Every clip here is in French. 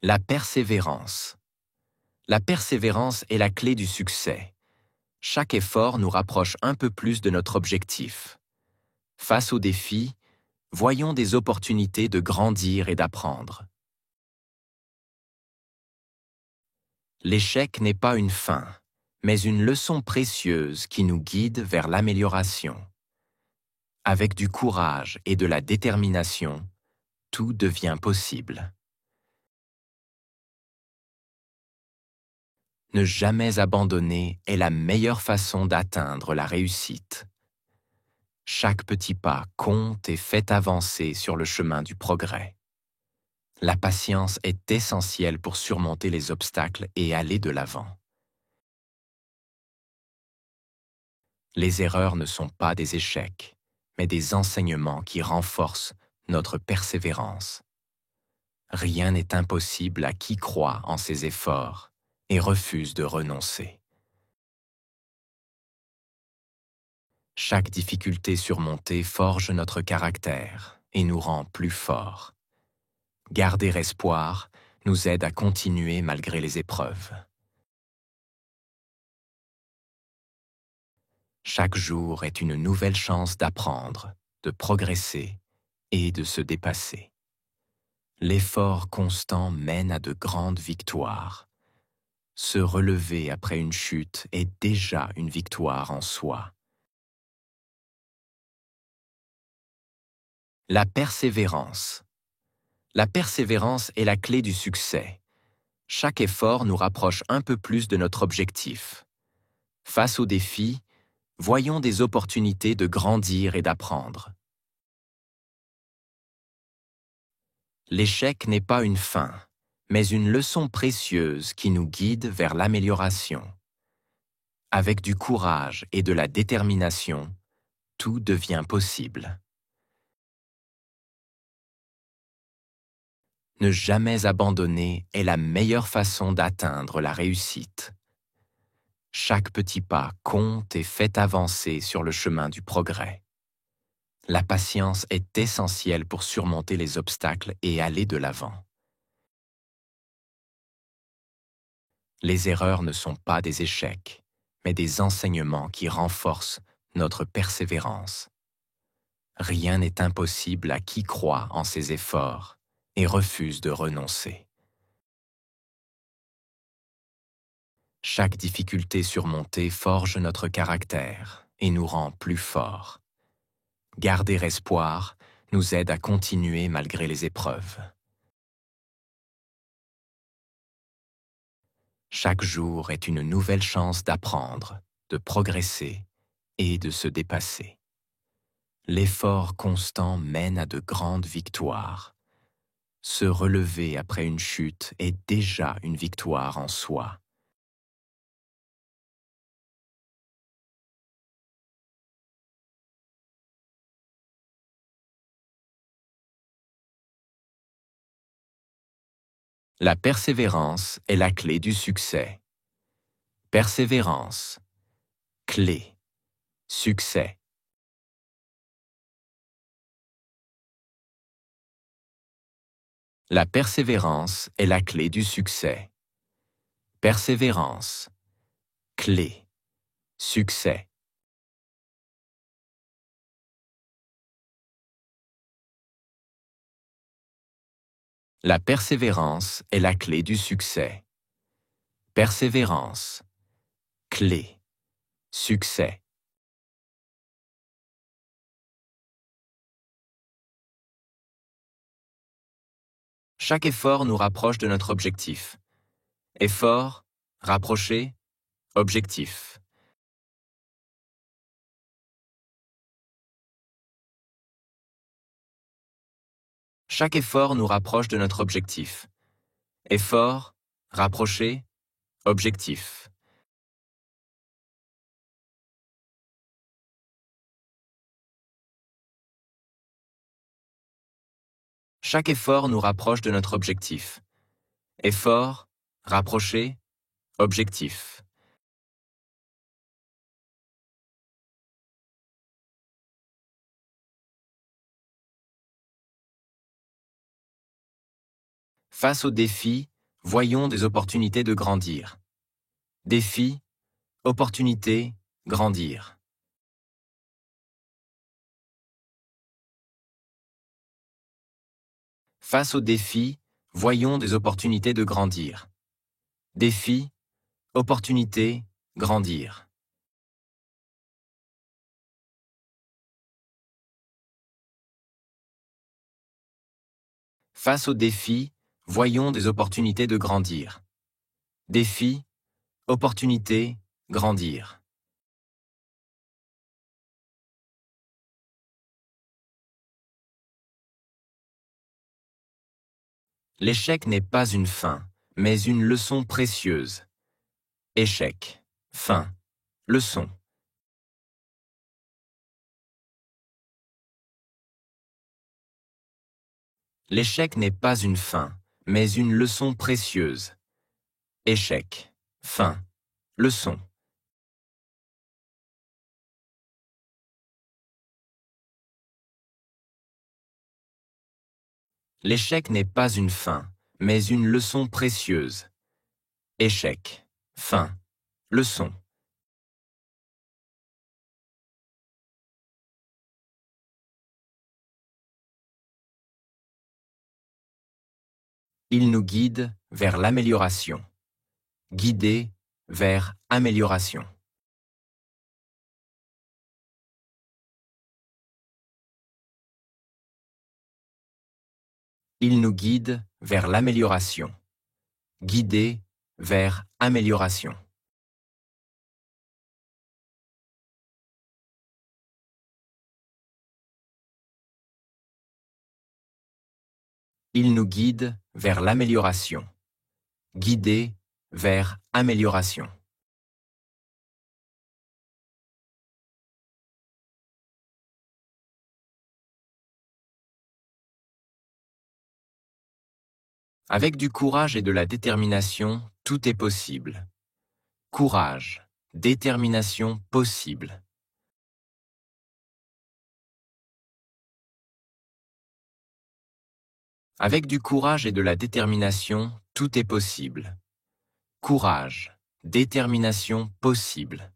La persévérance. La persévérance est la clé du succès. Chaque effort nous rapproche un peu plus de notre objectif. Face aux défis, voyons des opportunités de grandir et d'apprendre. L'échec n'est pas une fin, mais une leçon précieuse qui nous guide vers l'amélioration. Avec du courage et de la détermination, tout devient possible. Ne jamais abandonner est la meilleure façon d'atteindre la réussite. Chaque petit pas compte et fait avancer sur le chemin du progrès. La patience est essentielle pour surmonter les obstacles et aller de l'avant. Les erreurs ne sont pas des échecs, mais des enseignements qui renforcent notre persévérance. Rien n'est impossible à qui croit en ses efforts et refuse de renoncer. Chaque difficulté surmontée forge notre caractère et nous rend plus forts. Garder espoir nous aide à continuer malgré les épreuves. Chaque jour est une nouvelle chance d'apprendre, de progresser et de se dépasser. L'effort constant mène à de grandes victoires. Se relever après une chute est déjà une victoire en soi. La persévérance. La persévérance est la clé du succès. Chaque effort nous rapproche un peu plus de notre objectif. Face aux défis, voyons des opportunités de grandir et d'apprendre. L'échec n'est pas une fin, mais une leçon précieuse qui nous guide vers l'amélioration. Avec du courage et de la détermination, tout devient possible. Ne jamais abandonner est la meilleure façon d'atteindre la réussite. Chaque petit pas compte et fait avancer sur le chemin du progrès. La patience est essentielle pour surmonter les obstacles et aller de l'avant. Les erreurs ne sont pas des échecs, mais des enseignements qui renforcent notre persévérance. Rien n'est impossible à qui croit en ses efforts et refuse de renoncer. Chaque difficulté surmontée forge notre caractère et nous rend plus forts. Garder espoir nous aide à continuer malgré les épreuves. Chaque jour est une nouvelle chance d'apprendre, de progresser et de se dépasser. L'effort constant mène à de grandes victoires. Se relever après une chute est déjà une victoire en soi. La persévérance est la clé du succès. Persévérance, clé, succès. La persévérance est la clé du succès. Persévérance, clé, succès. La persévérance est la clé du succès. Persévérance, clé, succès. Chaque effort nous rapproche de notre objectif. Effort, rapprocher, objectif. Chaque effort nous rapproche de notre objectif. Effort, rapprocher, objectif. Chaque effort nous rapproche de notre objectif. Effort, rapprocher, objectif. Face aux défis, voyons des opportunités de grandir. Défis, opportunités, grandir. Face aux défis, voyons des opportunités de grandir. Défis, opportunités, grandir. Face aux défis, voyons des opportunités de grandir. Défis, opportunités, grandir. L'échec n'est pas une fin, mais une leçon précieuse. Échec, fin, leçon. L'échec n'est pas une fin, mais une leçon précieuse. Échec, fin, leçon. L'échec n'est pas une fin, mais une leçon précieuse. Échec, fin, leçon. Il nous guide vers l'amélioration. Guider vers amélioration. Il nous guide vers l'amélioration. Guider vers amélioration. Il nous guide vers l'amélioration. Guider vers amélioration. Avec du courage et de la détermination, tout est possible. Courage, détermination possible. Avec du courage et de la détermination, tout est possible. Courage, détermination possible.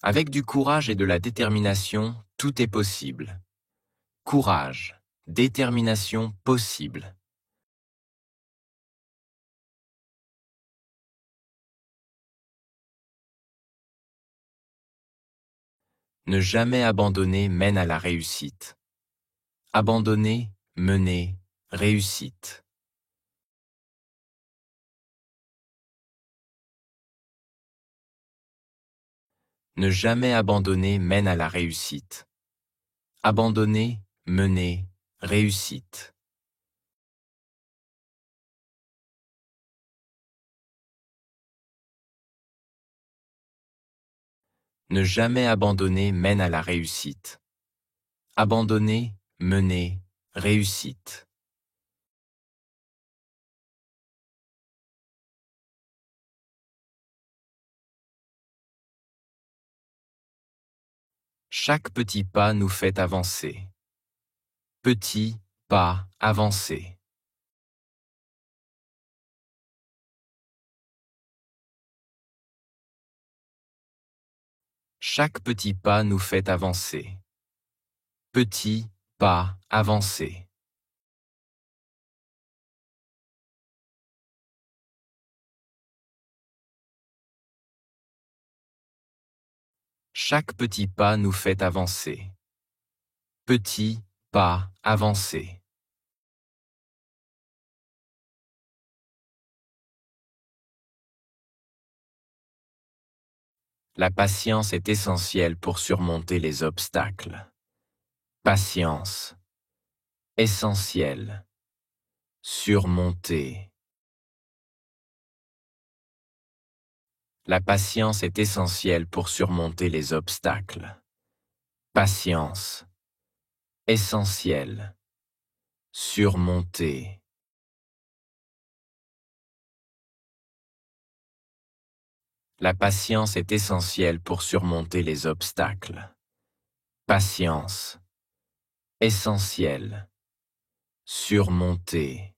Avec du courage et de la détermination, tout est possible. Courage, détermination possible. Ne jamais abandonner mène à la réussite. Abandonner, mener, réussite. Ne jamais abandonner mène à la réussite. Abandonner, mener, réussite. Ne jamais abandonner mène à la réussite. Abandonner, mener, réussite. Chaque petit pas nous fait avancer. Petit pas avancé. Chaque petit pas nous fait avancer. Petit pas avancé. Chaque petit pas nous fait avancer. Petit pas avancé. La patience est essentielle pour surmonter les obstacles. Patience. Essentielle. Surmonter. La patience est essentielle pour surmonter les obstacles. Patience. Essentielle. Surmonter. La patience est essentielle pour surmonter les obstacles. patience, essentiel, surmonter.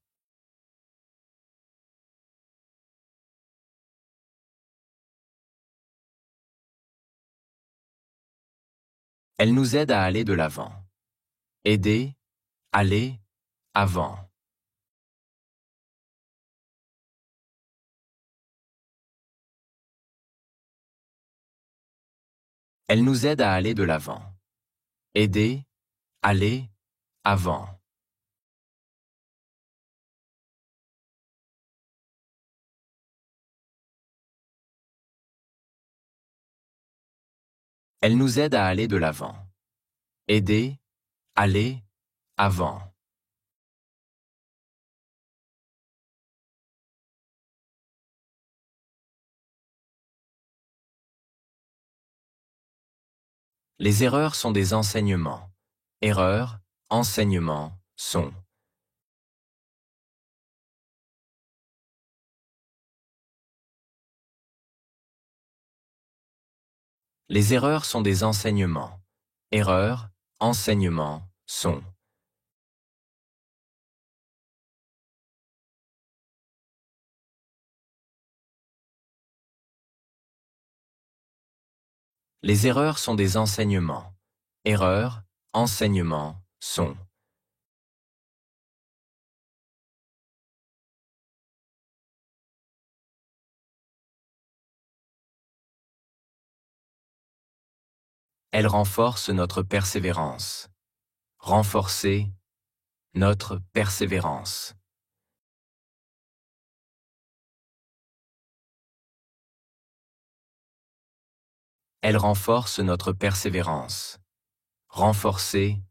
Elle nous aide à aller de l'avant. Aider, aller, avant. Elle nous aide à aller de l'avant. Aider, aller, avant. Elle nous aide à aller de l'avant. Aider, aller, avant. Les erreurs sont des enseignements. Erreurs, enseignements, sont. Les erreurs sont des enseignements. Erreurs, enseignements, sont. Les erreurs sont des enseignements. Erreurs, enseignements, sont. Elles renforcent notre persévérance. Renforcer notre persévérance. Elles renforcent notre persévérance. Renforcer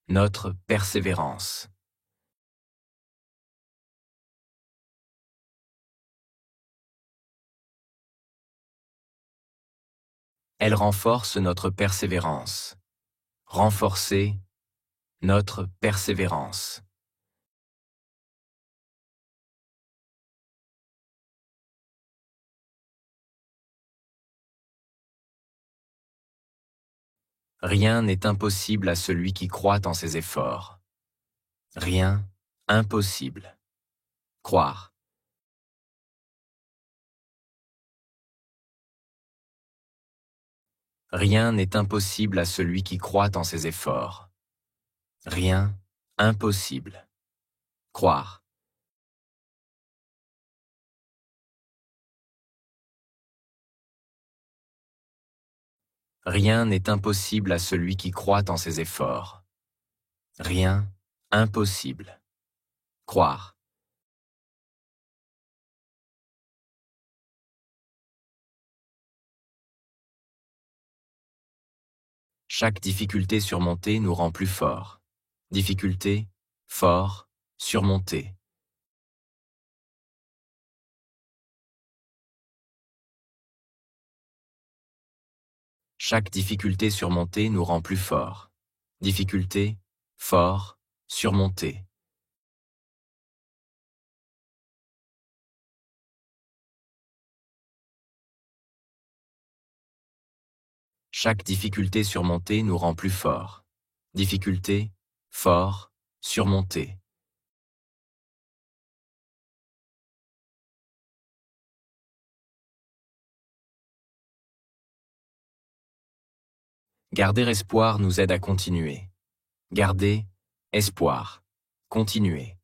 notre persévérance. Elles renforcent notre persévérance. Renforcer notre persévérance. Rien n'est impossible à celui qui croit en ses efforts. Rien, impossible. Croire. Rien n'est impossible à celui qui croit en ses efforts. Rien, impossible. Croire. Rien n'est impossible à celui qui croit en ses efforts. Rien, impossible. Croire. Chaque difficulté surmontée nous rend plus forts. Difficulté, fort, surmonter. Chaque difficulté surmontée nous rend plus forts. Difficulté, fort, surmonter. Chaque difficulté surmontée nous rend plus forts. Difficulté, fort, surmonter. Garder espoir nous aide à continuer. Garder espoir. Continuer.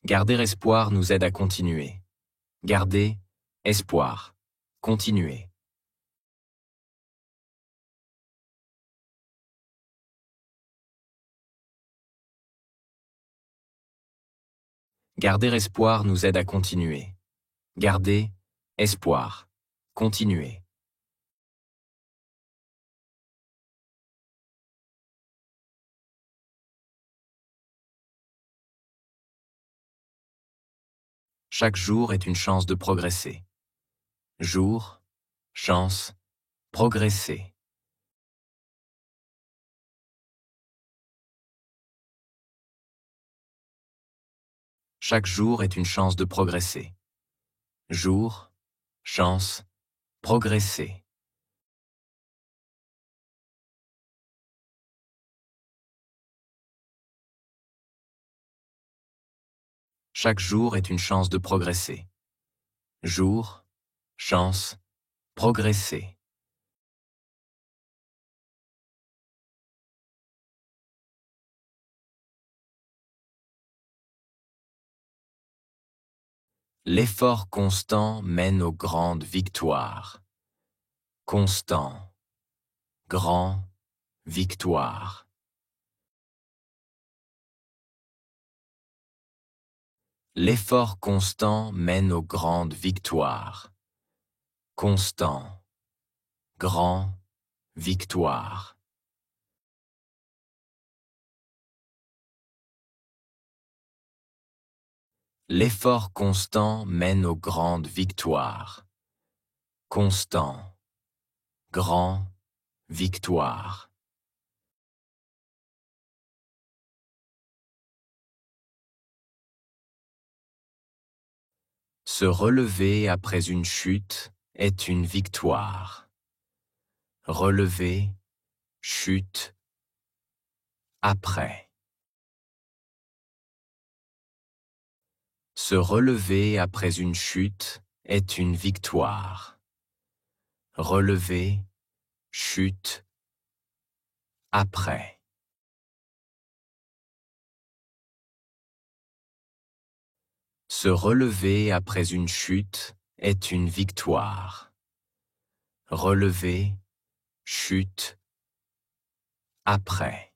Garder espoir nous aide à continuer. Garder espoir. Continuer. Garder espoir nous aide à continuer. Garder espoir. Continuer. Chaque jour est une chance de progresser. Jour, chance, progresser. Chaque jour est une chance de progresser. jour, chance, progresser. Chaque jour est une chance de progresser. Jour, chance, progresser. L'effort constant mène aux grandes victoires. Constant, grand, victoire. L'effort constant mène aux grandes victoires. Constant, grand, victoire. L'effort constant mène aux grandes victoires. Constant, grand, victoire. Se relever après une chute est une victoire. Relever, chute, après. Se relever après une chute est une victoire. Relever, chute, après. Se relever après une chute est une victoire. Relever, chute, après.